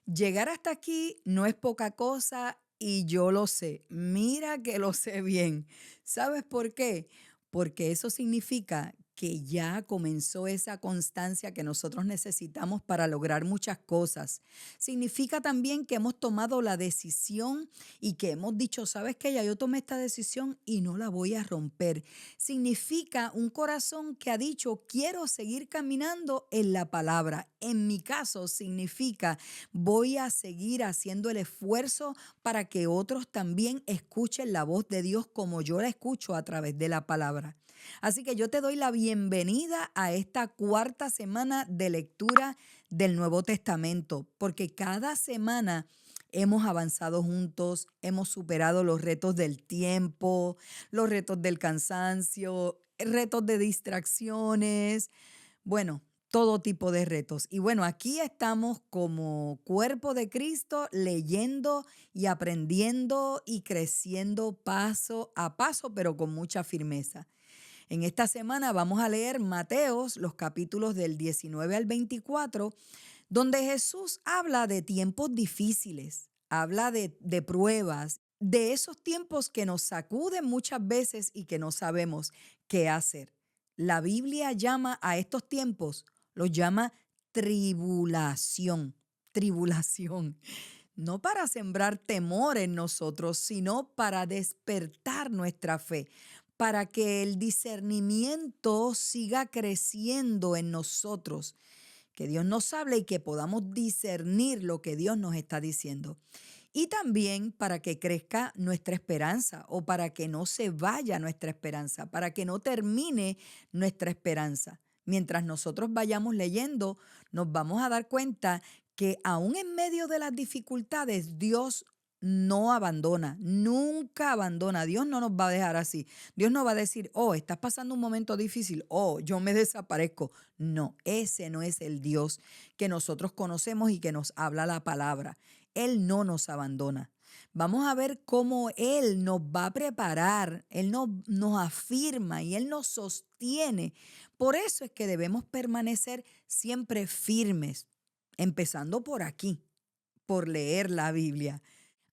Llegar hasta aquí no es poca cosa y yo lo sé. Mira que lo sé bien. ¿Sabes por qué? Porque eso significa que ya comenzó esa constancia que nosotros necesitamos para lograr muchas cosas. Significa también que hemos tomado la decisión y que hemos dicho, ¿sabes qué? Ya yo tomé esta decisión y no la voy a romper. Significa un corazón que ha dicho, quiero seguir caminando en la palabra. En mi caso, significa voy a seguir haciendo el esfuerzo para que otros también escuchen la voz de Dios como yo la escucho a través de la palabra. Así que yo te doy la bienvenida a esta cuarta semana de lectura del Nuevo Testamento, porque cada semana hemos avanzado juntos, hemos superado los retos del tiempo, los retos del cansancio, retos de distracciones. Bueno, todo tipo de retos. Y bueno, aquí estamos como cuerpo de Cristo leyendo y aprendiendo y creciendo paso a paso, pero con mucha firmeza. En esta semana vamos a leer Mateos, los capítulos del 19 al 24, donde Jesús habla de tiempos difíciles, habla de pruebas, de esos tiempos que nos sacuden muchas veces y que no sabemos qué hacer. La Biblia llama a estos tiempos, los llama tribulación, tribulación. No para sembrar temor en nosotros, sino para despertar nuestra fe, para que el discernimiento siga creciendo en nosotros, que Dios nos hable y que podamos discernir lo que Dios nos está diciendo. Y también para que crezca nuestra esperanza o para que no se vaya nuestra esperanza, para que no termine nuestra esperanza. Mientras nosotros vayamos leyendo, nos vamos a dar cuenta que aún en medio de las dificultades, Dios no abandona, nunca abandona. Dios no nos va a dejar así. Dios no va a decir, oh, estás pasando un momento difícil, oh, yo me desaparezco. No, ese no es el Dios que nosotros conocemos y que nos habla la palabra. Él no nos abandona. Vamos a ver cómo Él nos va a preparar, Él nos afirma y Él nos sostiene. Por eso es que debemos permanecer siempre firmes, empezando por aquí, por leer la Biblia.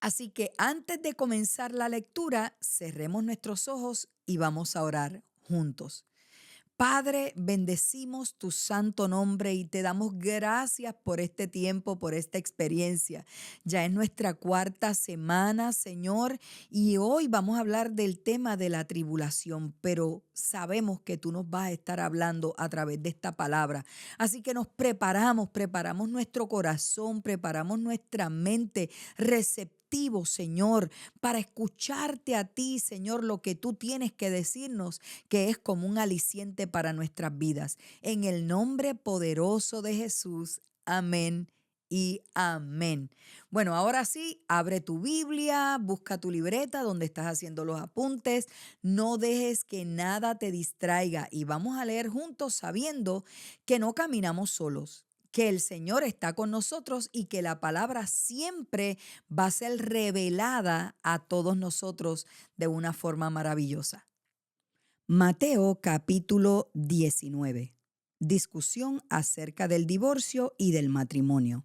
Así que antes de comenzar la lectura, cerremos nuestros ojos y vamos a orar juntos. Padre, bendecimos tu santo nombre y te damos gracias por este tiempo, por esta experiencia. Ya es nuestra cuarta semana, Señor, y hoy vamos a hablar del tema de la tribulación, pero sabemos que tú nos vas a estar hablando a través de esta palabra. Así que nos preparamos nuestro corazón, preparamos nuestra mente receptivo, Señor, para escucharte a ti, Señor, lo que tú tienes que decirnos, que es como un aliciente para nuestras vidas. En el nombre poderoso de Jesús. Amén y amén. Bueno, ahora sí, abre tu Biblia, busca tu libreta donde estás haciendo los apuntes. No dejes que nada te distraiga y vamos a leer juntos sabiendo que no caminamos solos, que el Señor está con nosotros y que la palabra siempre va a ser revelada a todos nosotros de una forma maravillosa. Mateo capítulo 19. Discusión acerca del divorcio y del matrimonio.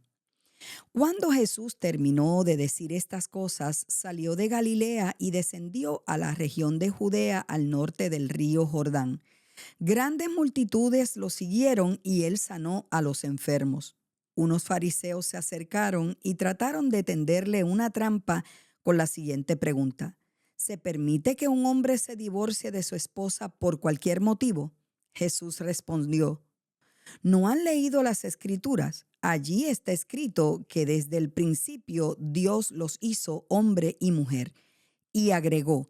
Cuando Jesús terminó de decir estas cosas, salió de Galilea y descendió a la región de Judea al norte del río Jordán. Grandes multitudes lo siguieron y él sanó a los enfermos. Unos fariseos se acercaron y trataron de tenderle una trampa con la siguiente pregunta: ¿se permite que un hombre se divorcie de su esposa por cualquier motivo? Jesús respondió: ¿no han leído las Escrituras? Allí está escrito que desde el principio Dios los hizo hombre y mujer. Y agregó: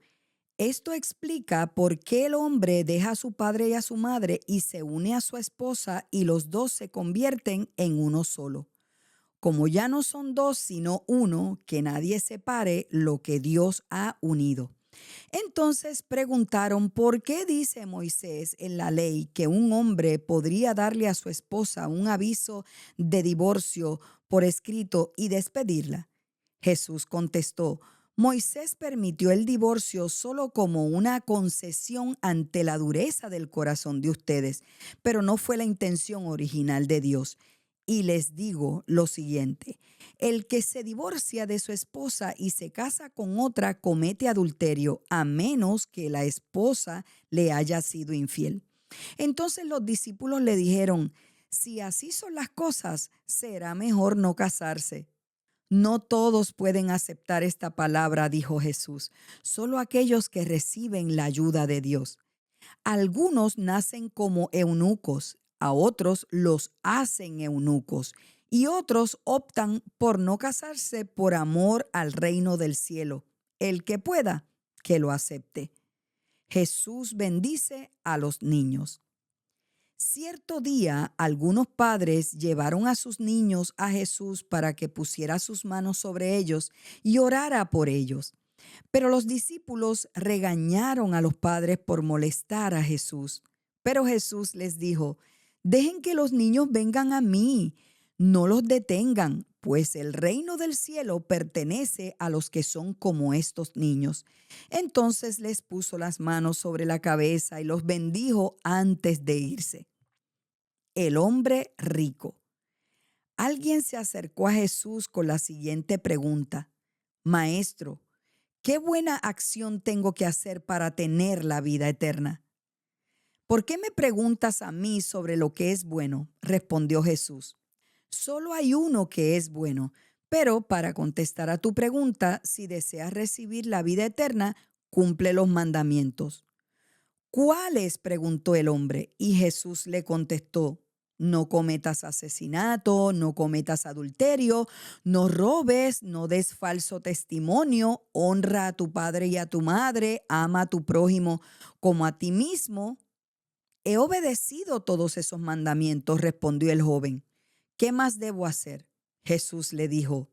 esto explica por qué el hombre deja a su padre y a su madre y se une a su esposa y los dos se convierten en uno solo. Como ya no son dos sino uno, que nadie separe lo que Dios ha unido. Entonces preguntaron, ¿por qué dice Moisés en la ley que un hombre podría darle a su esposa un aviso de divorcio por escrito y despedirla? Jesús contestó: Moisés permitió el divorcio solo como una concesión ante la dureza del corazón de ustedes, pero no fue la intención original de Dios. Y les digo lo siguiente, el que se divorcia de su esposa y se casa con otra comete adulterio, a menos que la esposa le haya sido infiel. Entonces los discípulos le dijeron, si así son las cosas, será mejor no casarse. No todos pueden aceptar esta palabra, dijo Jesús, solo aquellos que reciben la ayuda de Dios. Algunos nacen como eunucos, a otros los hacen eunucos y otros optan por no casarse por amor al reino del cielo. El que pueda, que lo acepte. Jesús bendice a los niños. Cierto día, algunos padres llevaron a sus niños a Jesús para que pusiera sus manos sobre ellos y orara por ellos. Pero los discípulos regañaron a los padres por molestar a Jesús. Pero Jesús les dijo, dejen que los niños vengan a mí, no los detengan, pues el reino del cielo pertenece a los que son como estos niños. Entonces les puso las manos sobre la cabeza y los bendijo antes de irse. El hombre rico. Alguien se acercó a Jesús con la siguiente pregunta: Maestro, ¿qué buena acción tengo que hacer para tener la vida eterna? ¿Por qué me preguntas a mí sobre lo que es bueno? Respondió Jesús. Solo hay uno que es bueno, pero para contestar a tu pregunta, si deseas recibir la vida eterna, cumple los mandamientos. ¿Cuáles? Preguntó el hombre, y Jesús le contestó: no cometas asesinato, no cometas adulterio, no robes, no des falso testimonio, honra a tu padre y a tu madre, ama a tu prójimo como a ti mismo. He obedecido todos esos mandamientos, respondió el joven. ¿Qué más debo hacer? Jesús le dijo: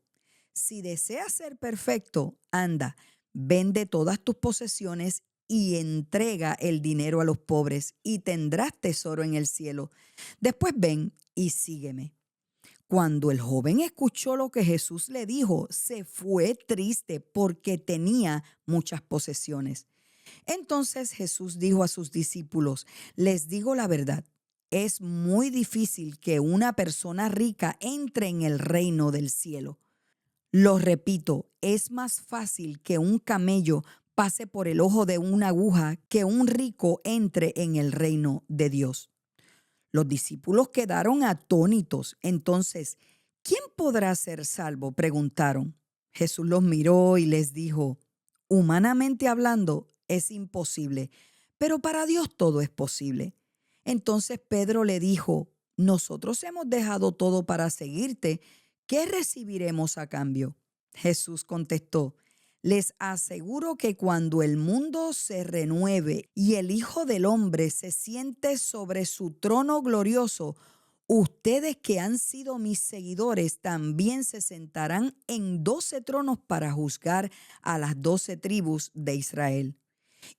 si deseas ser perfecto, anda, vende todas tus posesiones y entrega el dinero a los pobres y tendrás tesoro en el cielo. Después ven y sígueme. Cuando el joven escuchó lo que Jesús le dijo, se fue triste porque tenía muchas posesiones. Entonces Jesús dijo a sus discípulos, les digo la verdad, es muy difícil que una persona rica entre en el reino del cielo. Lo repito, es más fácil que un camello pase por el ojo de una aguja que un rico entre en el reino de Dios. Los discípulos quedaron atónitos. Entonces, ¿quién podrá ser salvo?, preguntaron. Jesús los miró y les dijo, humanamente hablando, es imposible, pero para Dios todo es posible. Entonces Pedro le dijo, nosotros hemos dejado todo para seguirte. ¿Qué recibiremos a cambio? Jesús contestó, les aseguro que cuando el mundo se renueve y el Hijo del Hombre se siente sobre su trono glorioso, ustedes que han sido mis seguidores también se sentarán en 12 tronos para juzgar a las 12 tribus de Israel.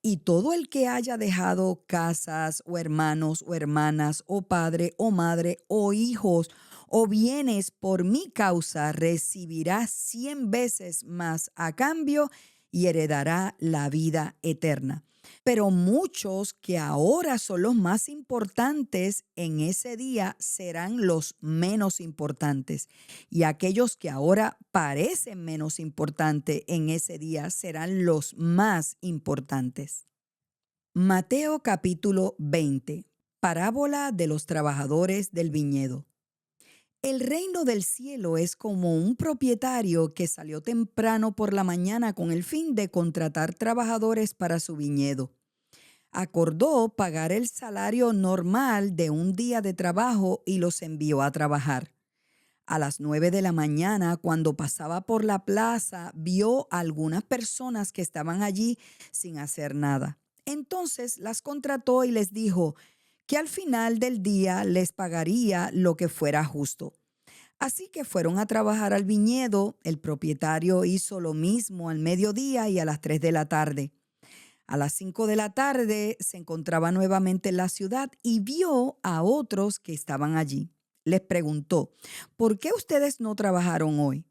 Y todo el que haya dejado casas o hermanos o hermanas o padre o madre o hijos o bienes por mi causa recibirá 100 veces más a cambio y heredará la vida eterna. Pero muchos que ahora son los más importantes en ese día serán los menos importantes. Y aquellos que ahora parecen menos importantes en ese día serán los más importantes. Mateo capítulo 20. Parábola de los trabajadores del viñedo. El reino del cielo es como un propietario que salió temprano por la mañana con el fin de contratar trabajadores para su viñedo. Acordó pagar el salario normal de un día de trabajo y los envió a trabajar. A las 9 de la mañana, cuando pasaba por la plaza, vio a algunas personas que estaban allí sin hacer nada. Entonces las contrató y les dijo que al final del día les pagaría lo que fuera justo. Así que fueron a trabajar al viñedo. El propietario hizo lo mismo al mediodía y a las 3 de la tarde. A las 5 de la tarde se encontraba nuevamente en la ciudad y vio a otros que estaban allí. Les preguntó, ¿por qué ustedes no trabajaron hoy?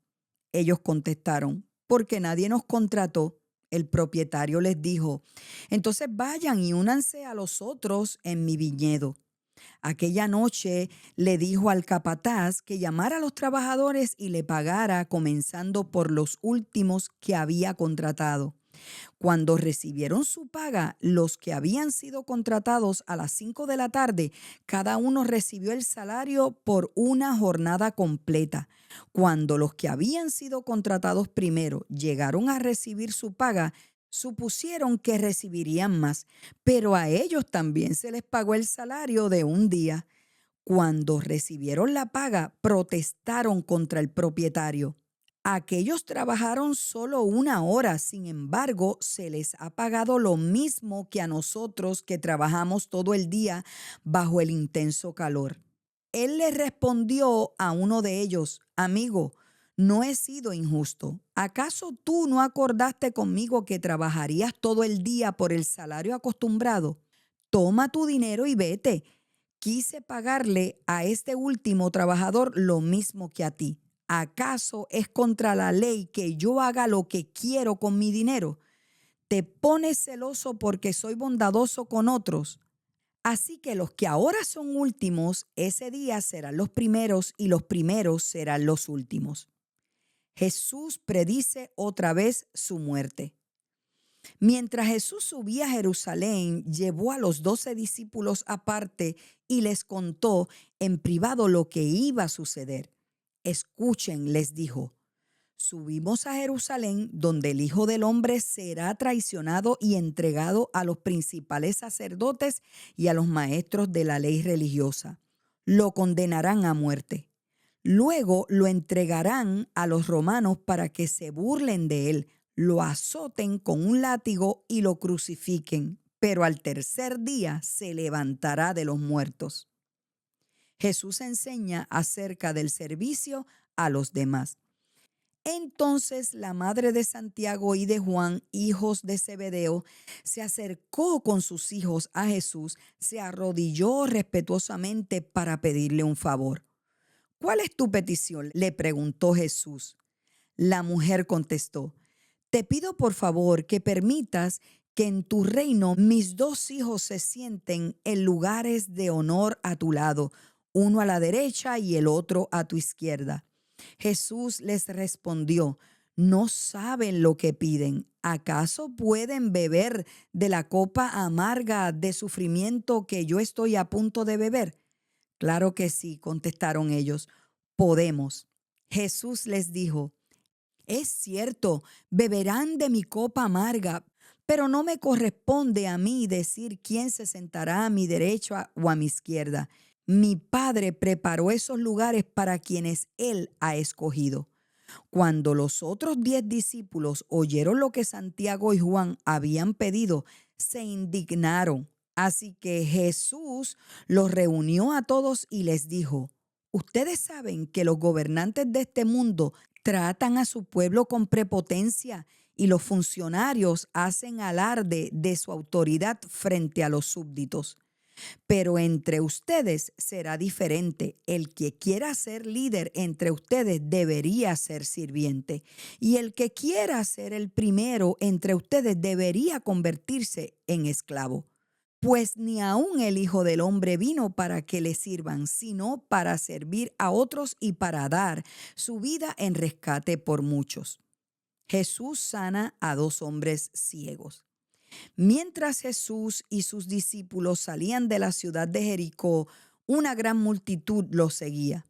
Ellos contestaron, porque nadie nos contrató. El propietario les dijo, entonces vayan y únanse a los otros en mi viñedo. Aquella noche le dijo al capataz que llamara a los trabajadores y le pagara comenzando por los últimos que había contratado. Cuando recibieron su paga, los que habían sido contratados a las 5 de la tarde, cada uno recibió el salario por una jornada completa. Cuando los que habían sido contratados primero llegaron a recibir su paga, supusieron que recibirían más, pero a ellos también se les pagó el salario de un día. Cuando recibieron la paga, protestaron contra el propietario. Aquellos trabajaron solo una hora, sin embargo, se les ha pagado lo mismo que a nosotros que trabajamos todo el día bajo el intenso calor. Él le respondió a uno de ellos: amigo, no he sido injusto. ¿Acaso tú no acordaste conmigo que trabajarías todo el día por el salario acostumbrado? Toma tu dinero y vete. Quise pagarle a este último trabajador lo mismo que a ti. ¿Acaso es contra la ley que yo haga lo que quiero con mi dinero? ¿Te pones celoso porque soy bondadoso con otros? Así que los que ahora son últimos, ese día serán los primeros y los primeros serán los últimos. Jesús predice otra vez su muerte. Mientras Jesús subía a Jerusalén, llevó a los 12 discípulos aparte y les contó en privado lo que iba a suceder. Escuchen, les dijo, subimos a Jerusalén, donde el Hijo del Hombre será traicionado y entregado a los principales sacerdotes y a los maestros de la ley religiosa. Lo condenarán a muerte. Luego lo entregarán a los romanos para que se burlen de él, lo azoten con un látigo y lo crucifiquen, pero al tercer día se levantará de los muertos. Jesús enseña acerca del servicio a los demás. Entonces la madre de Santiago y de Juan, hijos de Zebedeo, se acercó con sus hijos a Jesús, se arrodilló respetuosamente para pedirle un favor. ¿Cuál es tu petición?, le preguntó Jesús. La mujer contestó: te pido por favor que permitas que en tu reino mis 2 hijos se sienten en lugares de honor a tu lado, uno a la derecha y el otro a tu izquierda. Jesús les respondió: no saben lo que piden. ¿Acaso pueden beber de la copa amarga de sufrimiento que yo estoy a punto de beber? Claro que sí, contestaron ellos, podemos. Jesús les dijo: es cierto, beberán de mi copa amarga, pero no me corresponde a mí decir quién se sentará a mi derecha o a mi izquierda. Mi Padre preparó esos lugares para quienes Él ha escogido. Cuando los otros 10 discípulos oyeron lo que Santiago y Juan habían pedido, se indignaron. Así que Jesús los reunió a todos y les dijo: ustedes saben que los gobernantes de este mundo tratan a su pueblo con prepotencia y los funcionarios hacen alarde de su autoridad frente a los súbditos. Pero entre ustedes será diferente. El que quiera ser líder entre ustedes debería ser sirviente. Y el que quiera ser el primero entre ustedes debería convertirse en esclavo. Pues ni aun el Hijo del Hombre vino para que le sirvan, sino para servir a otros y para dar su vida en rescate por muchos. Jesús sana a 2 hombres ciegos. Mientras Jesús y sus discípulos salían de la ciudad de Jericó, una gran multitud los seguía.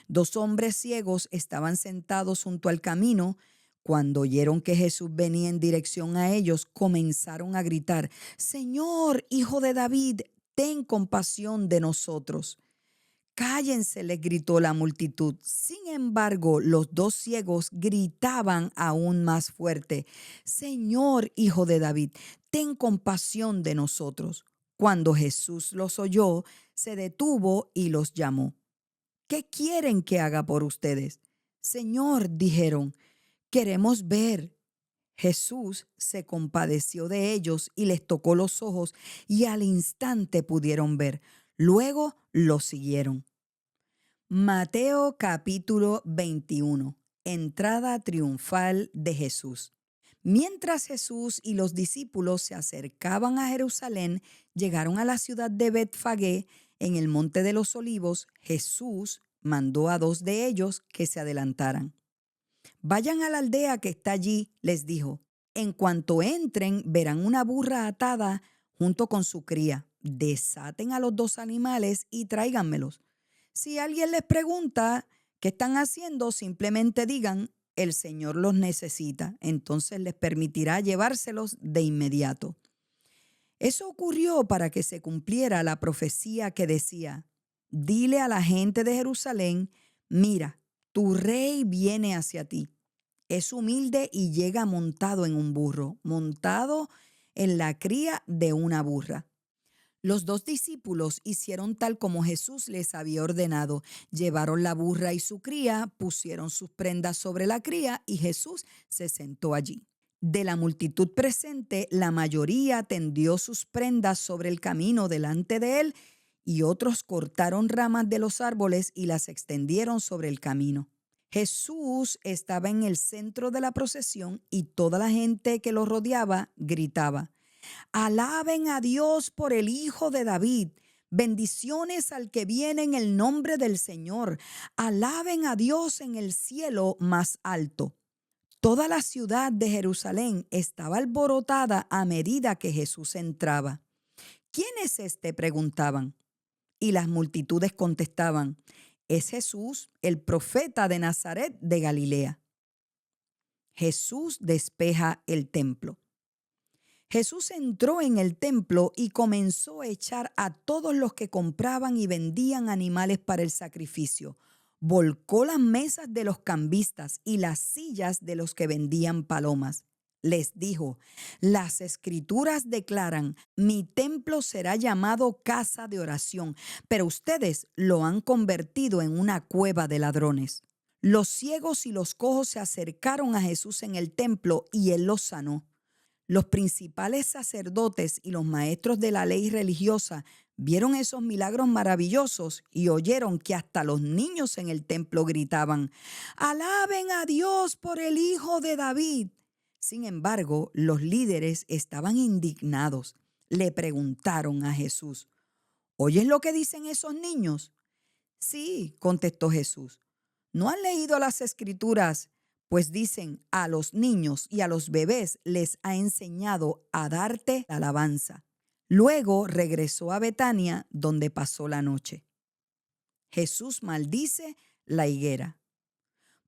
2 hombres ciegos estaban sentados junto al camino. Cuando oyeron que Jesús venía en dirección a ellos, comenzaron a gritar: Señor, Hijo de David, ten compasión de nosotros. Cállense, les gritó la multitud. Sin embargo, los 2 ciegos gritaban aún más fuerte: Señor, Hijo de David, ten compasión de nosotros. Cuando Jesús los oyó, se detuvo y los llamó. ¿Qué quieren que haga por ustedes? Señor, dijeron, queremos ver. Jesús se compadeció de ellos y les tocó los ojos, y al instante pudieron ver. Luego los siguieron. Mateo capítulo 21. Entrada triunfal de Jesús. Mientras Jesús y los discípulos se acercaban a Jerusalén, llegaron a la ciudad de Betfagé En el monte de los olivos, Jesús mandó a 2 de ellos que se adelantaran. Vayan a la aldea que está allí, les dijo. En cuanto entren, verán una burra atada junto con su cría. Desaten a los 2 animales y tráiganmelos. Si alguien les pregunta qué están haciendo, simplemente digan, el Señor los necesita. Entonces les permitirá llevárselos de inmediato. Eso ocurrió para que se cumpliera la profecía que decía, dile a la gente de Jerusalén, mira, tu rey viene hacia ti. Es humilde y llega montado en un burro, montado en la cría de una burra. Los 2 discípulos hicieron tal como Jesús les había ordenado. Llevaron la burra y su cría, pusieron sus prendas sobre la cría y Jesús se sentó allí. De la multitud presente, la mayoría tendió sus prendas sobre el camino delante de él y otros cortaron ramas de los árboles y las extendieron sobre el camino. Jesús estaba en el centro de la procesión y toda la gente que lo rodeaba gritaba, alaben a Dios por el Hijo de David. Bendiciones al que viene en el nombre del Señor. Alaben a Dios en el cielo más alto. Toda la ciudad de Jerusalén estaba alborotada a medida que Jesús entraba. ¿Quién es este?, preguntaban. Y las multitudes contestaban, es Jesús, el profeta de Nazaret de Galilea. Jesús despeja el templo. Jesús entró en el templo y comenzó a echar a todos los que compraban y vendían animales para el sacrificio. Volcó las mesas de los cambistas y las sillas de los que vendían palomas. Les dijo, las escrituras declaran, mi templo será llamado casa de oración, pero ustedes lo han convertido en una cueva de ladrones. Los ciegos y los cojos se acercaron a Jesús en el templo y él los sanó. Los principales sacerdotes y los maestros de la ley religiosa vieron esos milagros maravillosos y oyeron que hasta los niños en el templo gritaban, alaben a Dios por el Hijo de David. Sin embargo, los líderes estaban indignados. Le preguntaron a Jesús, ¿oyes lo que dicen esos niños? Sí, contestó Jesús. ¿No han leído las escrituras? Pues dicen, a los niños y a los bebés les ha enseñado a darte alabanza. Luego regresó a Betania, donde pasó la noche. Jesús maldice la higuera.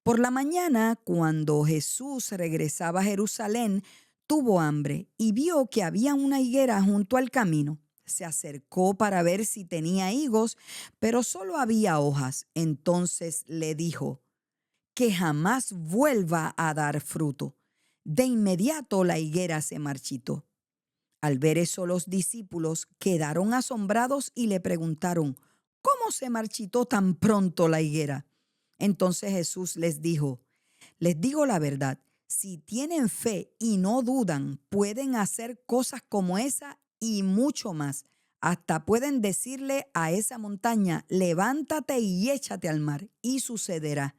Por la mañana, cuando Jesús regresaba a Jerusalén, tuvo hambre y vio que había una higuera junto al camino. Se acercó para ver si tenía higos, pero solo había hojas. Entonces le dijo, que jamás vuelva a dar fruto. De inmediato la higuera se marchitó. Al ver eso, los discípulos quedaron asombrados y le preguntaron, ¿cómo se marchitó tan pronto la higuera? Entonces Jesús les dijo, les digo la verdad, si tienen fe y no dudan, pueden hacer cosas como esa y mucho más. Hasta pueden decirle a esa montaña, levántate y échate al mar, y sucederá.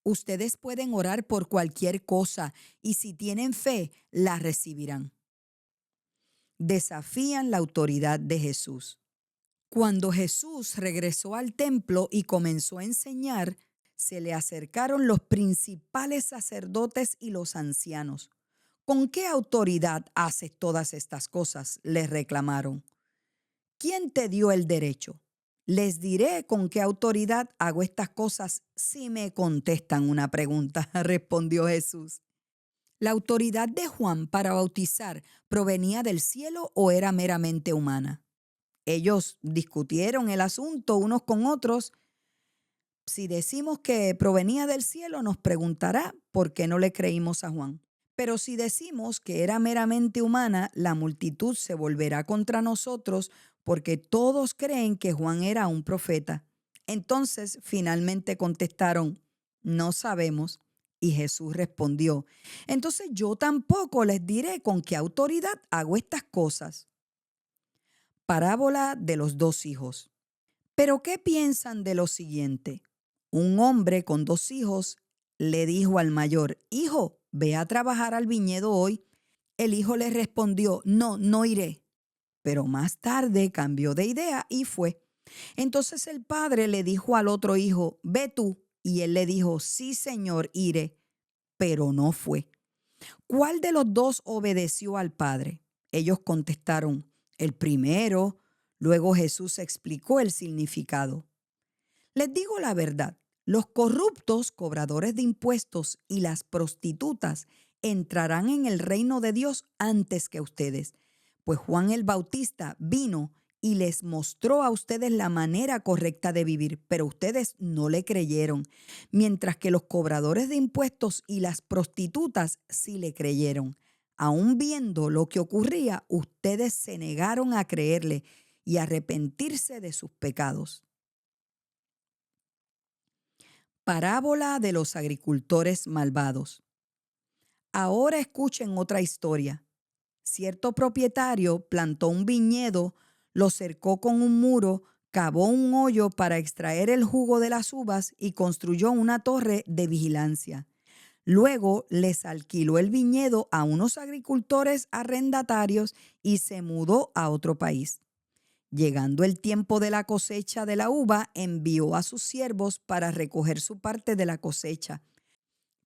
Ustedes pueden orar por cualquier cosa y si tienen fe, la recibirán. Desafían la autoridad de Jesús. Cuando Jesús regresó al templo y comenzó a enseñar, se le acercaron los principales sacerdotes y los ancianos. ¿Con qué autoridad haces todas estas cosas?, les reclamaron. ¿Quién te dio el derecho? Les diré con qué autoridad hago estas cosas si me contestan una pregunta, respondió Jesús. ¿La autoridad de Juan para bautizar provenía del cielo o era meramente humana? Ellos discutieron el asunto unos con otros. Si decimos que provenía del cielo, nos preguntará por qué no le creímos a Juan. Pero si decimos que era meramente humana, la multitud se volverá contra nosotros porque todos creen que Juan era un profeta. Entonces finalmente contestaron, no sabemos. Y Jesús respondió, entonces yo tampoco les diré con qué autoridad hago estas cosas. Parábola de los 2 hijos. ¿Pero qué piensan de lo siguiente? Un hombre con 2 hijos le dijo al mayor, hijo, ve a trabajar al viñedo hoy. El hijo le respondió, no iré. Pero más tarde cambió de idea y fue. Entonces el padre le dijo al otro hijo, ve tú. Y él le dijo, sí, señor, iré. Pero no fue. ¿Cuál de los dos obedeció al padre? Ellos contestaron, el primero. Luego Jesús explicó el significado. Les digo la verdad, los corruptos, cobradores de impuestos y las prostitutas entrarán en el reino de Dios antes que ustedes, pues Juan el Bautista vino y les mostró a ustedes la manera correcta de vivir, pero ustedes no le creyeron, mientras que los cobradores de impuestos y las prostitutas sí le creyeron. Aún viendo lo que ocurría, ustedes se negaron a creerle y a arrepentirse de sus pecados. Parábola de los agricultores malvados. Ahora escuchen otra historia. Cierto propietario plantó un viñedo, lo cercó con un muro, cavó un hoyo para extraer el jugo de las uvas y construyó una torre de vigilancia. Luego les alquiló el viñedo a unos agricultores arrendatarios y se mudó a otro país. Llegando el tiempo de la cosecha de la uva, envió a sus siervos para recoger su parte de la cosecha.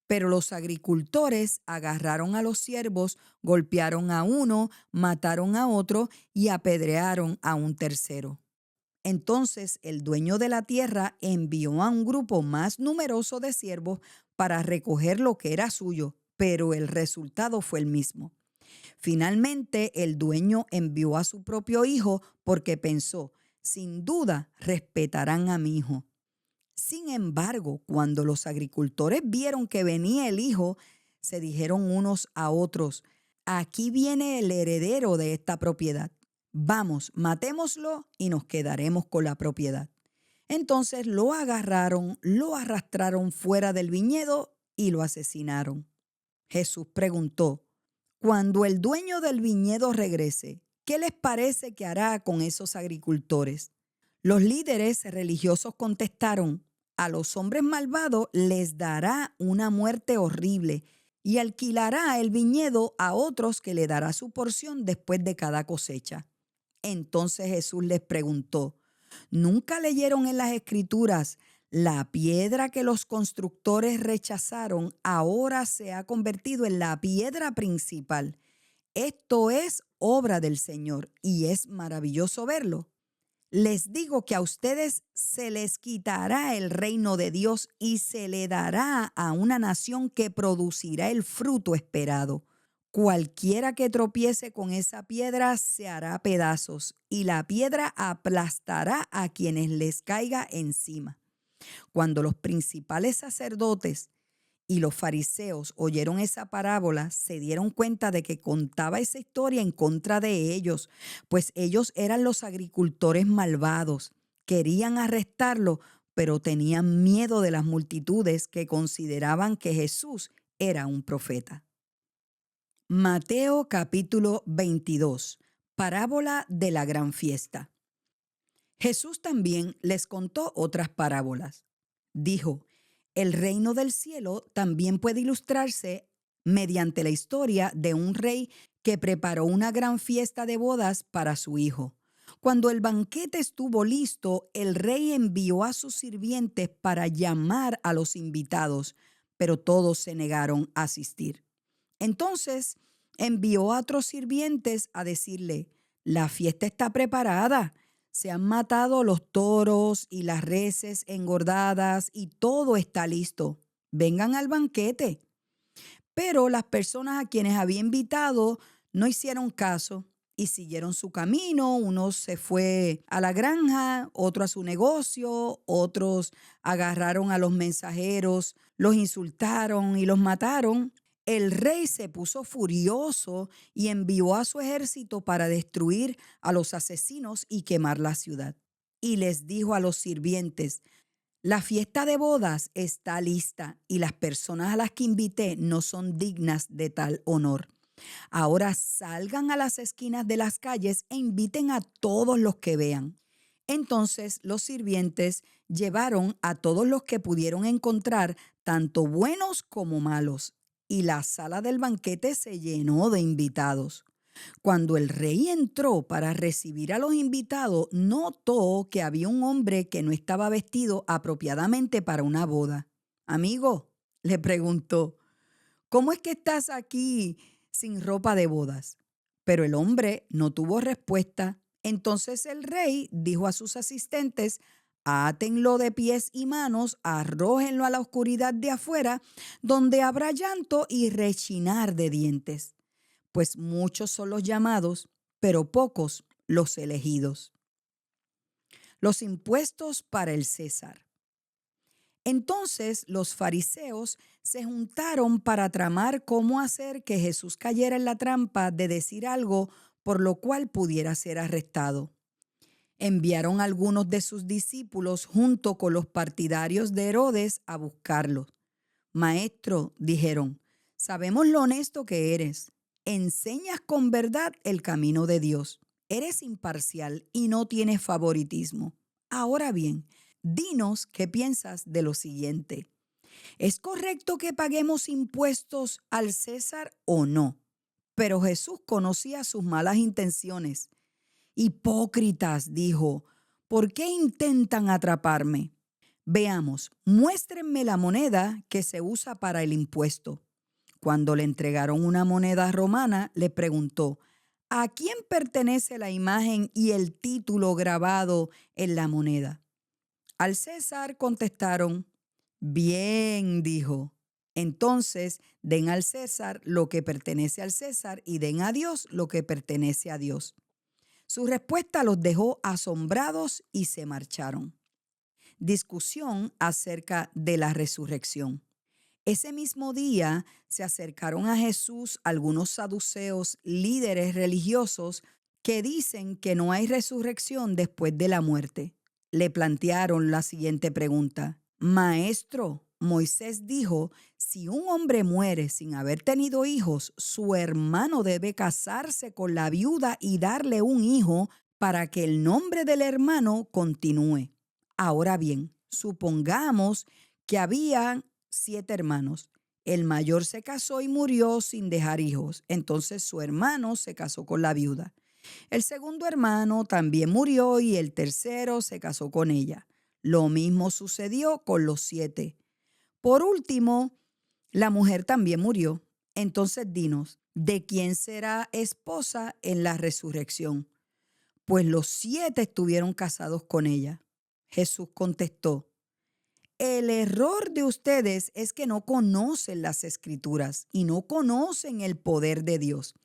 Pero los agricultores agarraron a los siervos, golpearon a uno, mataron a otro y apedrearon a un tercero. Entonces el dueño de la tierra envió a un grupo más numeroso de siervos para recoger lo que era suyo, pero el resultado fue el mismo. Finalmente, el dueño envió a su propio hijo porque pensó, sin duda respetarán a mi hijo. Sin embargo, cuando los agricultores vieron que venía el hijo, se dijeron unos a otros, aquí viene el heredero de esta propiedad. Vamos, matémoslo y nos quedaremos con la propiedad. Entonces lo agarraron, lo arrastraron fuera del viñedo y lo asesinaron. Jesús preguntó, cuando el dueño del viñedo regrese, ¿qué les parece que hará con esos agricultores? Los líderes religiosos contestaron, a los hombres malvados les dará una muerte horrible y alquilará el viñedo a otros que le dará su porción después de cada cosecha. Entonces Jesús les preguntó, ¿nunca leyeron en las Escrituras? La piedra que los constructores rechazaron ahora se ha convertido en la piedra principal. Esto es obra del Señor y es maravilloso verlo. Les digo que a ustedes se les quitará el reino de Dios y se le dará a una nación que producirá el fruto esperado. Cualquiera que tropiece con esa piedra se hará pedazos y la piedra aplastará a quienes les caiga encima. Cuando los principales sacerdotes y los fariseos oyeron esa parábola, se dieron cuenta de que contaba esa historia en contra de ellos, pues ellos eran los agricultores malvados. Querían arrestarlo, pero tenían miedo de las multitudes que consideraban que Jesús era un profeta. Mateo capítulo 22. Parábola de la gran fiesta. Jesús también les contó otras parábolas. Dijo, el reino del cielo también puede ilustrarse mediante la historia de un rey que preparó una gran fiesta de bodas para su hijo. Cuando el banquete estuvo listo, el rey envió a sus sirvientes para llamar a los invitados, pero todos se negaron a asistir. Entonces envió a otros sirvientes a decirle, la fiesta está preparada. Se han matado los toros y las reses engordadas y todo está listo. Vengan al banquete. Pero las personas a quienes había invitado no hicieron caso y siguieron su camino. Uno se fue a la granja, otro a su negocio, otros agarraron a los mensajeros, los insultaron y los mataron. El rey se puso furioso y envió a su ejército para destruir a los asesinos y quemar la ciudad. Y les dijo a los sirvientes, la fiesta de bodas está lista y las personas a las que invité no son dignas de tal honor. Ahora salgan a las esquinas de las calles e inviten a todos los que vean. Entonces los sirvientes llevaron a todos los que pudieron encontrar, tanto buenos como malos, y la sala del banquete se llenó de invitados. Cuando el rey entró para recibir a los invitados, notó que había un hombre que no estaba vestido apropiadamente para una boda. Amigo, le preguntó, ¿cómo es que estás aquí sin ropa de bodas? Pero el hombre no tuvo respuesta. Entonces el rey dijo a sus asistentes, átenlo de pies y manos, arrójenlo a la oscuridad de afuera, donde habrá llanto y rechinar de dientes, pues muchos son los llamados, pero pocos los elegidos. Los impuestos para el César. Entonces los fariseos se juntaron para tramar cómo hacer que Jesús cayera en la trampa de decir algo por lo cual pudiera ser arrestado. Enviaron a algunos de sus discípulos junto con los partidarios de Herodes a buscarlo. Maestro, dijeron, sabemos lo honesto que eres. Enseñas con verdad el camino de Dios. Eres imparcial y no tienes favoritismo. Ahora bien, dinos qué piensas de lo siguiente. ¿Es correcto que paguemos impuestos al César o no? Pero Jesús conocía sus malas intenciones. Hipócritas, dijo, ¿por qué intentan atraparme? Veamos, muéstrenme la moneda que se usa para el impuesto. Cuando le entregaron una moneda romana, le preguntó, ¿a quién pertenece la imagen y el título grabado en la moneda? Al César contestaron. Bien, dijo. Entonces, den al César lo que pertenece al César y den a Dios lo que pertenece a Dios. Su respuesta los dejó asombrados y se marcharon. Discusión acerca de la resurrección. Ese mismo día se acercaron a Jesús algunos saduceos, líderes religiosos, que dicen que no hay resurrección después de la muerte. Le plantearon la siguiente pregunta. Maestro, Moisés dijo, si un hombre muere sin haber tenido hijos, su hermano debe casarse con la viuda y darle un hijo para que el nombre del hermano continúe. Ahora bien, supongamos que había 7 hermanos. El mayor se casó y murió sin dejar hijos. Entonces su hermano se casó con la viuda. El segundo hermano también murió y el tercero se casó con ella. Lo mismo sucedió con los 7. Por último, la mujer también murió. Entonces dinos, ¿de quién será esposa en la resurrección? Pues los 7 estuvieron casados con ella. Jesús contestó, el error de ustedes es que no conocen las Escrituras y no conocen el poder de Dios.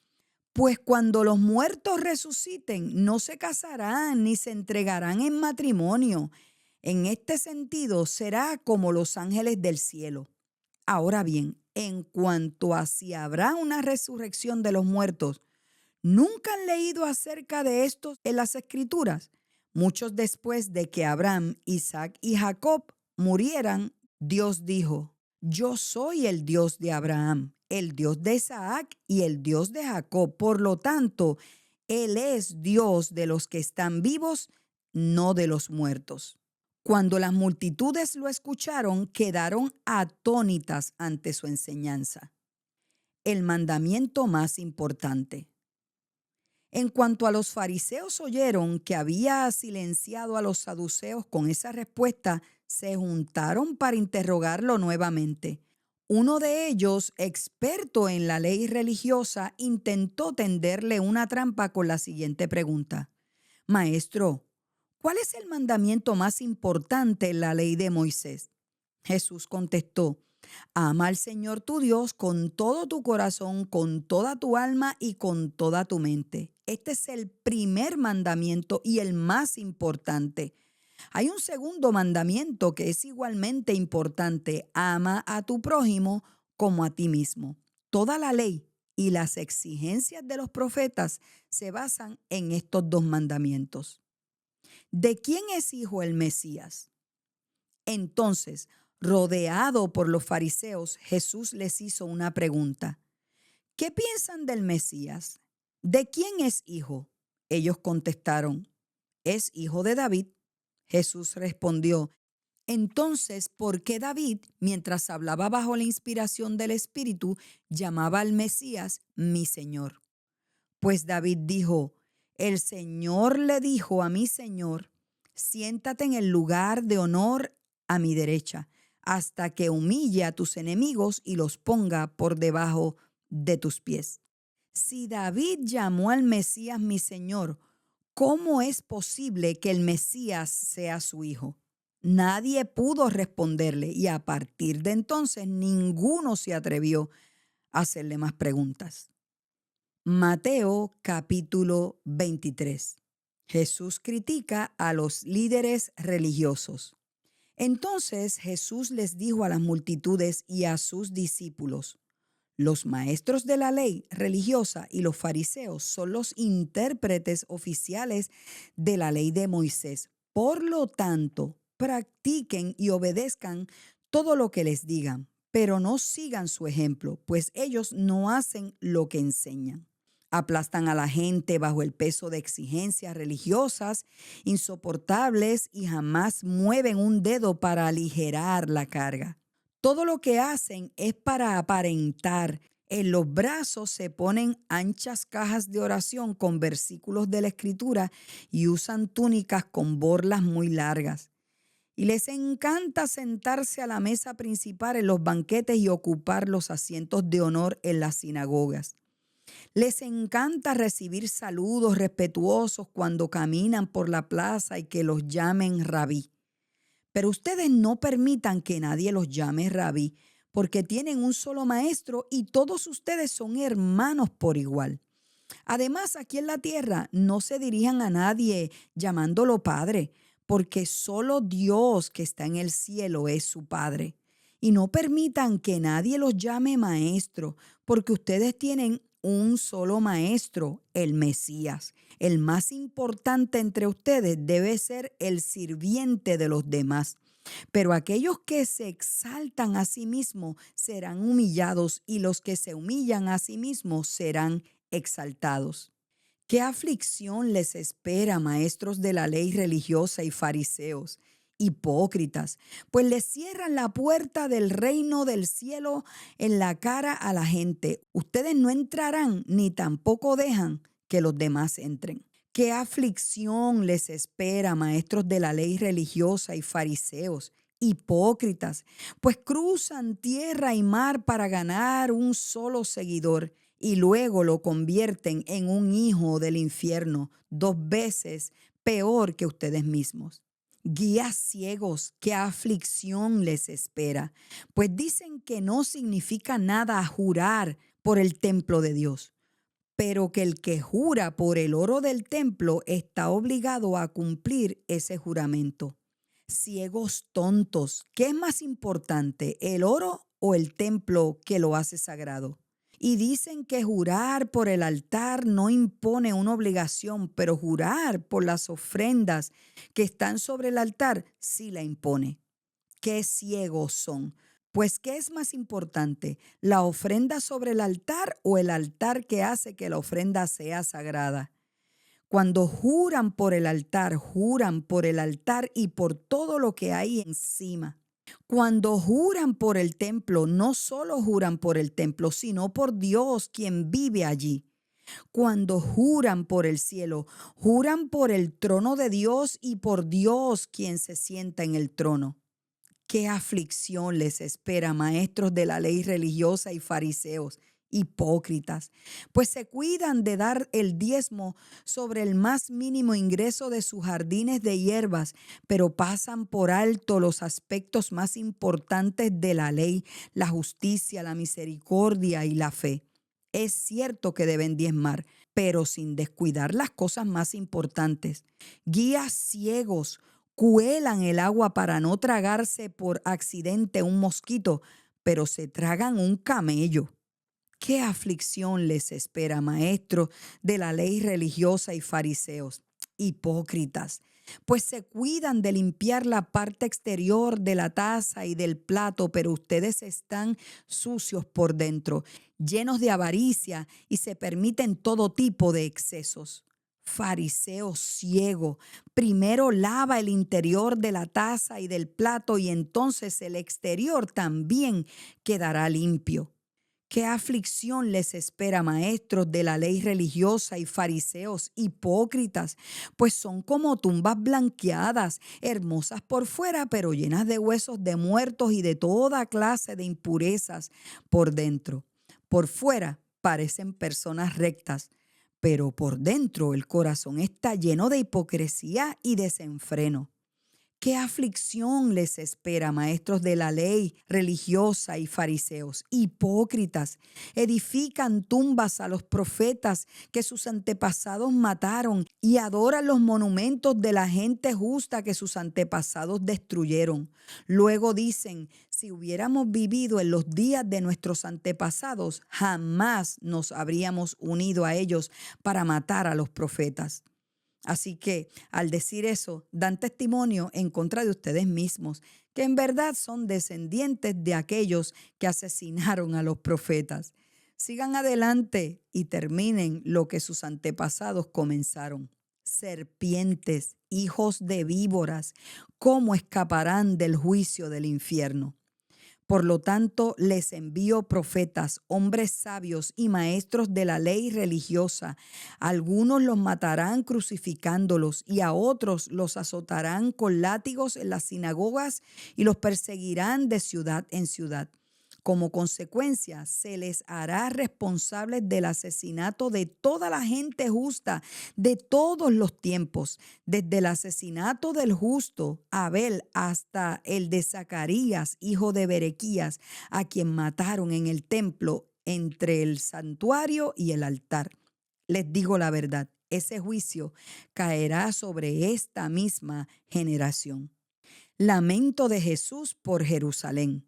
Pues cuando los muertos resuciten, no se casarán ni se entregarán en matrimonio. En este sentido, será como los ángeles del cielo. Ahora bien, en cuanto a si habrá una resurrección de los muertos, ¿nunca han leído acerca de esto en las Escrituras? Muchos después de que Abraham, Isaac y Jacob murieran, Dios dijo, yo soy el Dios de Abraham, el Dios de Isaac y el Dios de Jacob. Por lo tanto, Él es Dios de los que están vivos, no de los muertos. Cuando las multitudes lo escucharon, quedaron atónitas ante su enseñanza. El mandamiento más importante. En cuanto a los fariseos oyeron que había silenciado a los saduceos con esa respuesta, se juntaron para interrogarlo nuevamente. Uno de ellos, experto en la ley religiosa, intentó tenderle una trampa con la siguiente pregunta. Maestro, ¿cuál es el mandamiento más importante en la ley de Moisés? Jesús contestó, ama al Señor tu Dios con todo tu corazón, con toda tu alma y con toda tu mente. Este es el primer mandamiento y el más importante. Hay un segundo mandamiento que es igualmente importante. Ama a tu prójimo como a ti mismo. Toda la ley y las exigencias de los profetas se basan en estos 2 mandamientos. ¿De quién es hijo el Mesías? Entonces, rodeado por los fariseos, Jesús les hizo una pregunta. ¿Qué piensan del Mesías? ¿De quién es hijo? Ellos contestaron, es hijo de David. Jesús respondió, entonces, ¿por qué David, mientras hablaba bajo la inspiración del Espíritu, llamaba al Mesías mi Señor? Pues David dijo, el Señor le dijo a mi Señor, siéntate en el lugar de honor a mi derecha, hasta que humille a tus enemigos y los ponga por debajo de tus pies. Si David llamó al Mesías mi Señor, ¿cómo es posible que el Mesías sea su hijo? Nadie pudo responderle y a partir de entonces ninguno se atrevió a hacerle más preguntas. Mateo capítulo 23. Jesús critica a los líderes religiosos. Entonces Jesús les dijo a las multitudes y a sus discípulos, los maestros de la ley religiosa y los fariseos son los intérpretes oficiales de la ley de Moisés. Por lo tanto, practiquen y obedezcan todo lo que les digan, pero no sigan su ejemplo, pues ellos no hacen lo que enseñan. Aplastan a la gente bajo el peso de exigencias religiosas insoportables y jamás mueven un dedo para aligerar la carga. Todo lo que hacen es para aparentar. En los brazos se ponen anchas cajas de oración con versículos de la Escritura y usan túnicas con borlas muy largas. Y les encanta sentarse a la mesa principal en los banquetes y ocupar los asientos de honor en las sinagogas. Les encanta recibir saludos respetuosos cuando caminan por la plaza y que los llamen rabí. Pero ustedes no permitan que nadie los llame rabí, porque tienen un solo maestro y todos ustedes son hermanos por igual. Además, aquí en la tierra no se dirijan a nadie llamándolo Padre, porque solo Dios que está en el cielo es su Padre. Y no permitan que nadie los llame Maestro, porque ustedes tienen un solo Maestro, el Mesías. El más importante entre ustedes debe ser el sirviente de los demás. Pero aquellos que se exaltan a sí mismos serán humillados y los que se humillan a sí mismos serán exaltados. ¿Qué aflicción les espera, maestros de la ley religiosa y fariseos, hipócritas? Pues les cierran la puerta del reino del cielo en la cara a la gente. Ustedes no entrarán ni tampoco dejan que los demás entren. ¿Qué aflicción les espera, maestros de la ley religiosa y fariseos, hipócritas? Pues cruzan tierra y mar para ganar un solo seguidor y luego lo convierten en un hijo del infierno, 2 veces peor que ustedes mismos. Guías ciegos, qué aflicción les espera, pues dicen que no significa nada jurar por el templo de Dios, pero que el que jura por el oro del templo está obligado a cumplir ese juramento. Ciegos tontos, ¿qué es más importante, el oro o el templo que lo hace sagrado? Y dicen que jurar por el altar no impone una obligación, pero jurar por las ofrendas que están sobre el altar sí la impone. Qué ciegos son. Pues, ¿qué es más importante? ¿La ofrenda sobre el altar o el altar que hace que la ofrenda sea sagrada? Cuando juran por el altar y por todo lo que hay encima. Cuando juran por el templo, no solo juran por el templo, sino por Dios quien vive allí. Cuando juran por el cielo, juran por el trono de Dios y por Dios quien se sienta en el trono. ¿Qué aflicción les espera, maestros de la ley religiosa y fariseos, hipócritas? Pues se cuidan de dar el diezmo sobre el más mínimo ingreso de sus jardines de hierbas, pero pasan por alto los aspectos más importantes de la ley, la justicia, la misericordia y la fe. Es cierto que deben diezmar, pero sin descuidar las cosas más importantes. Guías ciegos, cuelan el agua para no tragarse por accidente un mosquito, pero se tragan un camello. ¿Qué aflicción les espera, maestros de la ley religiosa y fariseos, hipócritas? Pues se cuidan de limpiar la parte exterior de la taza y del plato, pero ustedes están sucios por dentro, llenos de avaricia y se permiten todo tipo de excesos. Fariseo ciego, primero lava el interior de la taza y del plato y entonces el exterior también quedará limpio. ¿Qué aflicción les espera, maestros de la ley religiosa y fariseos hipócritas? Pues son como tumbas blanqueadas, hermosas por fuera, pero llenas de huesos de muertos y de toda clase de impurezas por dentro. Por fuera parecen personas rectas, pero por dentro el corazón está lleno de hipocresía y desenfreno. ¿Qué aflicción les espera, maestros de la ley religiosa y fariseos? Hipócritas, edifican tumbas a los profetas que sus antepasados mataron y adoran los monumentos de la gente justa que sus antepasados destruyeron. Luego dicen, si hubiéramos vivido en los días de nuestros antepasados, jamás nos habríamos unido a ellos para matar a los profetas. Así que al decir eso, dan testimonio en contra de ustedes mismos, que en verdad son descendientes de aquellos que asesinaron a los profetas. Sigan adelante y terminen lo que sus antepasados comenzaron. Serpientes, hijos de víboras, ¿cómo escaparán del juicio del infierno? Por lo tanto, les envío profetas, hombres sabios y maestros de la ley religiosa. Algunos los matarán crucificándolos y a otros los azotarán con látigos en las sinagogas y los perseguirán de ciudad en ciudad. Como consecuencia, se les hará responsables del asesinato de toda la gente justa de todos los tiempos, desde el asesinato del justo Abel hasta el de Zacarías, hijo de Berequías, a quien mataron en el templo entre el santuario y el altar. Les digo la verdad, ese juicio caerá sobre esta misma generación. Lamento de Jesús por Jerusalén.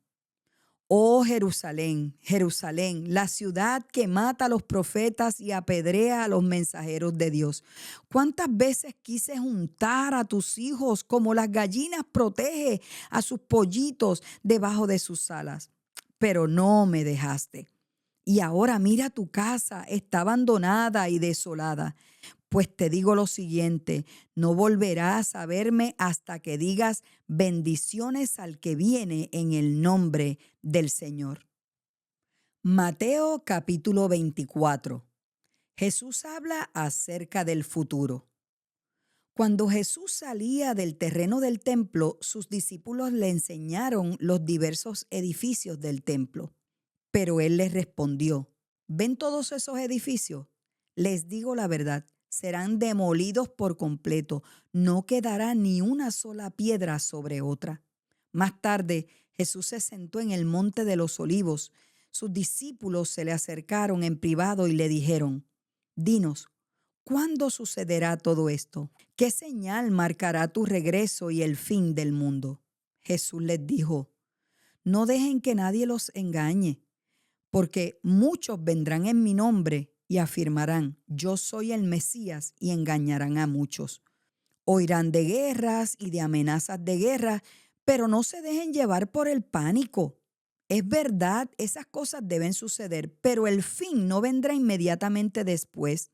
Oh Jerusalén, Jerusalén, la ciudad que mata a los profetas y apedrea a los mensajeros de Dios. ¿Cuántas veces quise juntar a tus hijos como las gallinas protege a sus pollitos debajo de sus alas? Pero no me dejaste. Y ahora mira, tu casa está abandonada y desolada. Pues te digo lo siguiente, no volverás a verme hasta que digas bendiciones al que viene en el nombre del Señor. Mateo capítulo 24. Jesús habla acerca del futuro. Cuando Jesús salía del terreno del templo, sus discípulos le enseñaron los diversos edificios del templo. Pero él les respondió, ¿ven todos esos edificios? Les digo la verdad, serán demolidos por completo, no quedará ni una sola piedra sobre otra. Más tarde, Jesús se sentó en el monte de los olivos. Sus discípulos se le acercaron en privado y le dijeron, dinos, ¿cuándo sucederá todo esto? ¿Qué señal marcará tu regreso y el fin del mundo? Jesús les dijo, no dejen que nadie los engañe, porque muchos vendrán en mi nombre y afirmarán, yo soy el Mesías, y engañarán a muchos. Oirán de guerras y de amenazas de guerra, pero no se dejen llevar por el pánico. Es verdad, esas cosas deben suceder, pero el fin no vendrá inmediatamente después.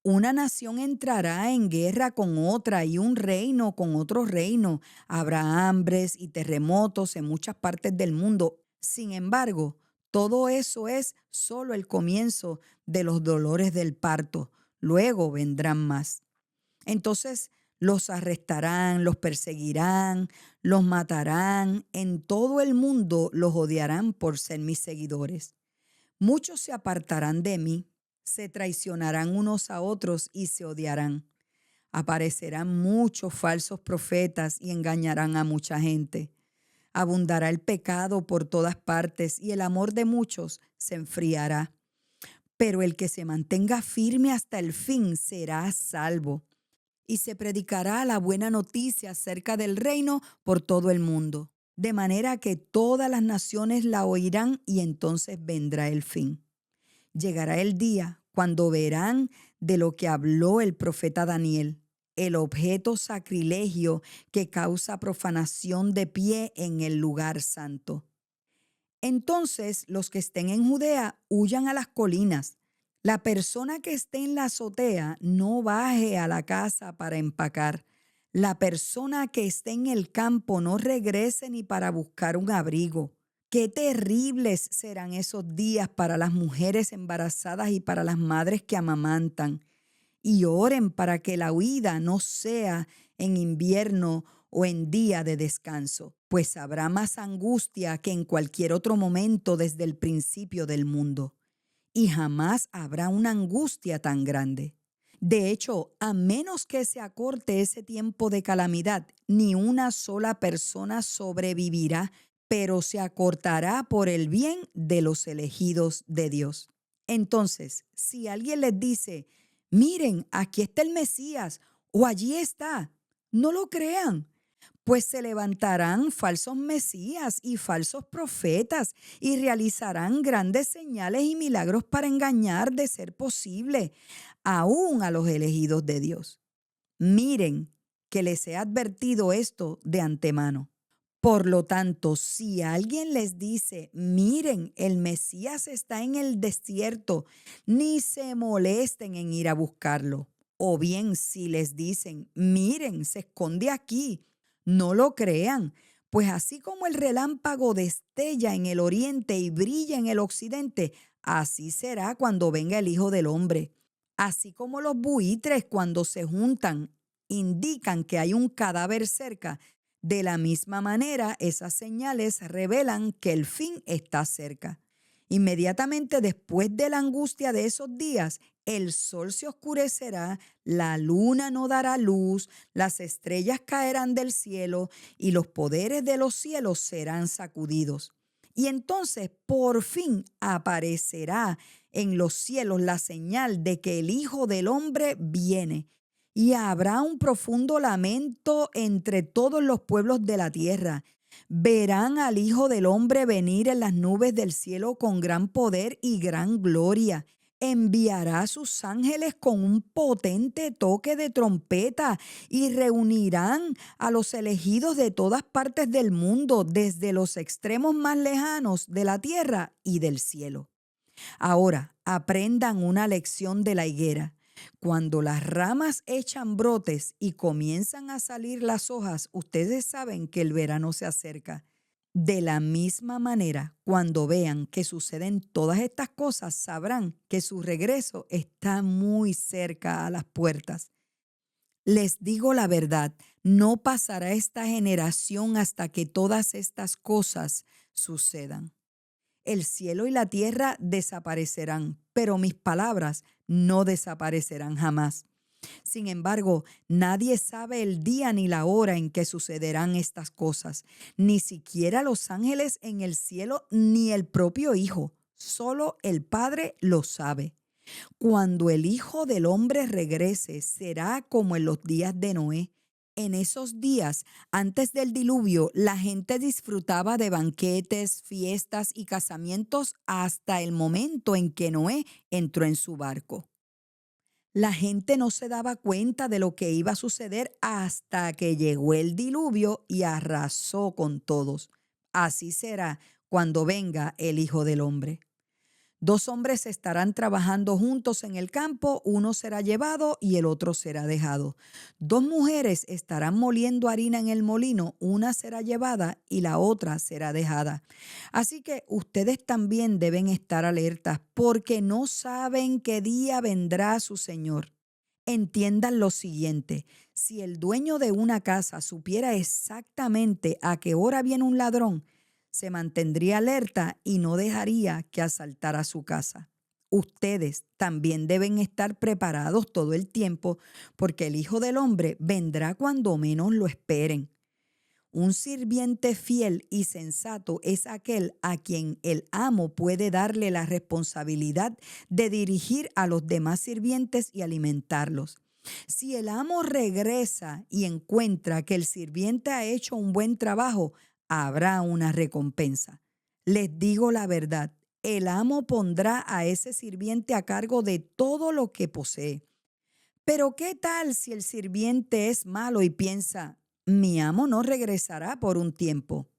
Una nación entrará en guerra con otra y un reino con otro reino. Habrá hambres y terremotos en muchas partes del mundo. Sin embargo, todo eso es solo el comienzo de los dolores del parto. Luego vendrán más. Entonces los arrestarán, los perseguirán, los matarán. En todo el mundo los odiarán por ser mis seguidores. Muchos se apartarán de mí, se traicionarán unos a otros y se odiarán. Aparecerán muchos falsos profetas y engañarán a mucha gente. Abundará el pecado por todas partes y el amor de muchos se enfriará. Pero el que se mantenga firme hasta el fin será salvo. Y se predicará la buena noticia acerca del reino por todo el mundo, de manera que todas las naciones la oirán y entonces vendrá el fin. Llegará el día cuando verán de lo que habló el profeta Daniel, el objeto sacrilegio que causa profanación de pie en el lugar santo. Entonces los que estén en Judea huyan a las colinas. La persona que esté en la azotea no baje a la casa para empacar. La persona que esté en el campo no regrese ni para buscar un abrigo. Qué terribles serán esos días para las mujeres embarazadas y para las madres que amamantan. Y oren para que la huida no sea en invierno o en día de descanso, pues habrá más angustia que en cualquier otro momento desde el principio del mundo. Y jamás habrá una angustia tan grande. De hecho, a menos que se acorte ese tiempo de calamidad, ni una sola persona sobrevivirá, pero se acortará por el bien de los elegidos de Dios. Entonces, si alguien les dice, miren, aquí está el Mesías o allí está, no lo crean, pues se levantarán falsos mesías y falsos profetas y realizarán grandes señales y milagros para engañar, de ser posible, aún a los elegidos de Dios. Miren que les he advertido esto de antemano. Por lo tanto, si alguien les dice, miren, el Mesías está en el desierto, ni se molesten en ir a buscarlo. O bien si les dicen, miren, se esconde aquí, no lo crean, pues así como el relámpago destella en el oriente y brilla en el occidente, así será cuando venga el Hijo del Hombre. Así como los buitres cuando se juntan indican que hay un cadáver cerca, de la misma manera, esas señales revelan que el fin está cerca. Inmediatamente después de la angustia de esos días, el sol se oscurecerá, la luna no dará luz, las estrellas caerán del cielo y los poderes de los cielos serán sacudidos. Y entonces por fin aparecerá en los cielos la señal de que el Hijo del Hombre viene. Y habrá un profundo lamento entre todos los pueblos de la tierra. Verán al Hijo del Hombre venir en las nubes del cielo con gran poder y gran gloria. Enviará a sus ángeles con un potente toque de trompeta y reunirán a los elegidos de todas partes del mundo, desde los extremos más lejanos de la tierra y del cielo. Ahora, aprendan una lección de la higuera. Cuando las ramas echan brotes y comienzan a salir las hojas, ustedes saben que el verano se acerca. De la misma manera, cuando vean que suceden todas estas cosas, sabrán que su regreso está muy cerca a las puertas. Les digo la verdad, no pasará esta generación hasta que todas estas cosas sucedan. El cielo y la tierra desaparecerán, pero mis palabras no desaparecerán jamás. Sin embargo, nadie sabe el día ni la hora en que sucederán estas cosas, ni siquiera los ángeles en el cielo, ni el propio Hijo. Solo el Padre lo sabe. Cuando el Hijo del Hombre regrese, será como en los días de Noé. En esos días, antes del diluvio, la gente disfrutaba de banquetes, fiestas y casamientos hasta el momento en que Noé entró en su barco. La gente no se daba cuenta de lo que iba a suceder hasta que llegó el diluvio y arrasó con todos. Así será cuando venga el Hijo del Hombre. Dos hombres estarán trabajando juntos en el campo, uno será llevado y el otro será dejado. Dos mujeres estarán moliendo harina en el molino, una será llevada y la otra será dejada. Así que ustedes también deben estar alertas porque no saben qué día vendrá su Señor. Entiendan lo siguiente, si el dueño de una casa supiera exactamente a qué hora viene un ladrón, se mantendría alerta y no dejaría que asaltara su casa. Ustedes también deben estar preparados todo el tiempo porque el Hijo del Hombre vendrá cuando menos lo esperen. Un sirviente fiel y sensato es aquel a quien el amo puede darle la responsabilidad de dirigir a los demás sirvientes y alimentarlos. Si el amo regresa y encuentra que el sirviente ha hecho un buen trabajo, habrá una recompensa. Les digo la verdad, el amo pondrá a ese sirviente a cargo de todo lo que posee. Pero ¿qué tal si el sirviente es malo y piensa, mi amo no regresará por un tiempo?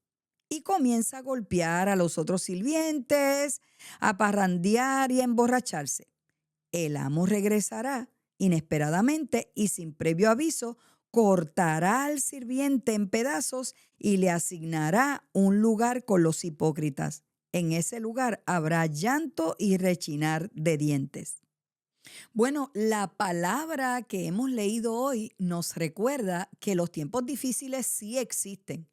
Y comienza a golpear a los otros sirvientes, a parrandear y a emborracharse. El amo regresará inesperadamente y sin previo aviso cortará al sirviente en pedazos y le asignará un lugar con los hipócritas. En ese lugar habrá llanto y rechinar de dientes. Bueno, la palabra que hemos leído hoy nos recuerda que los tiempos difíciles sí existen,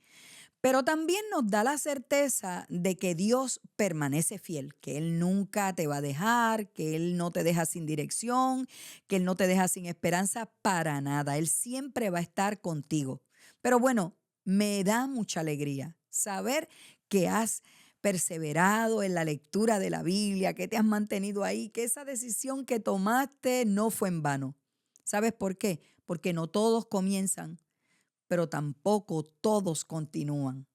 pero también nos da la certeza de que Dios permanece fiel, que Él nunca te va a dejar, que Él no te deja sin dirección, que Él no te deja sin esperanza para nada. Él siempre va a estar contigo. Pero bueno, me da mucha alegría saber que has perseverado en la lectura de la Biblia, que te has mantenido ahí, que esa decisión que tomaste no fue en vano. ¿Sabes por qué? Porque no todos comienzan, pero tampoco todos continúan.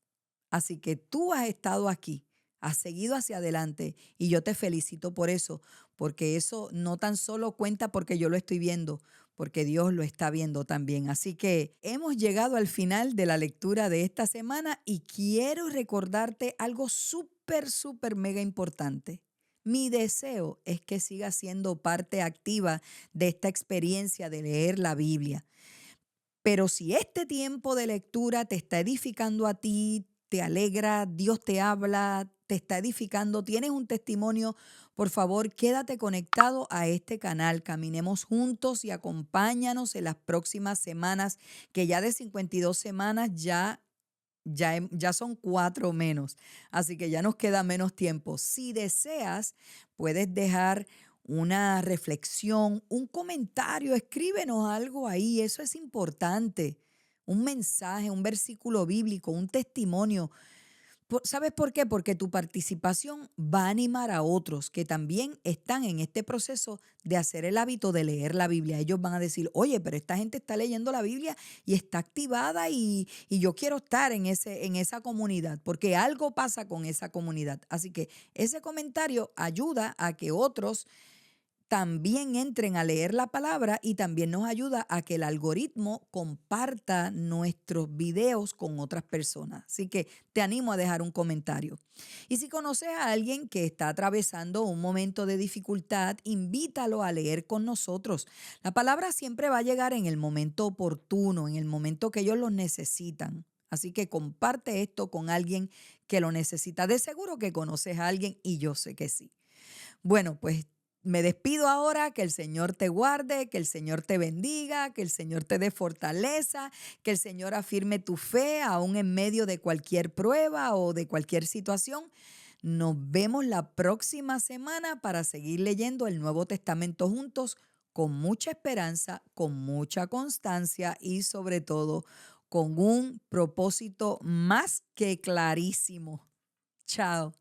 Así que tú has estado aquí, has seguido hacia adelante y yo te felicito por eso, porque eso no tan solo cuenta porque yo lo estoy viendo, porque Dios lo está viendo también. Así que hemos llegado al final de la lectura de esta semana y quiero recordarte algo súper, súper mega importante. Mi deseo es que sigas siendo parte activa de esta experiencia de leer la Biblia. Pero si este tiempo de lectura te está edificando a ti, te alegra, Dios te habla, te está edificando, tienes un testimonio, por favor, quédate conectado a este canal. Caminemos juntos y acompáñanos en las próximas semanas, que ya de 52 semanas ya son 4 menos, así que ya nos queda menos tiempo. Si deseas, puedes dejar una reflexión, un comentario, escríbenos algo ahí, eso es importante. Un mensaje, un versículo bíblico, un testimonio. ¿Sabes por qué? Porque tu participación va a animar a otros que también están en este proceso de hacer el hábito de leer la Biblia. Ellos van a decir, oye, pero esta gente está leyendo la Biblia y está activada y yo quiero estar en esa comunidad, porque algo pasa con esa comunidad. Así que ese comentario ayuda a que otros también entren a leer la palabra y también nos ayuda a que el algoritmo comparta nuestros videos con otras personas. Así que te animo a dejar un comentario. Y si conoces a alguien que está atravesando un momento de dificultad, invítalo a leer con nosotros. La palabra siempre va a llegar en el momento oportuno, en el momento que ellos lo necesitan. Así que comparte esto con alguien que lo necesita. De seguro que conoces a alguien y yo sé que sí. Bueno, pues me despido ahora, que el Señor te guarde, que el Señor te bendiga, que el Señor te dé fortaleza, que el Señor afirme tu fe aún en medio de cualquier prueba o de cualquier situación. Nos vemos la próxima semana para seguir leyendo el Nuevo Testamento juntos con mucha esperanza, con mucha constancia y sobre todo con un propósito más que clarísimo. Chao.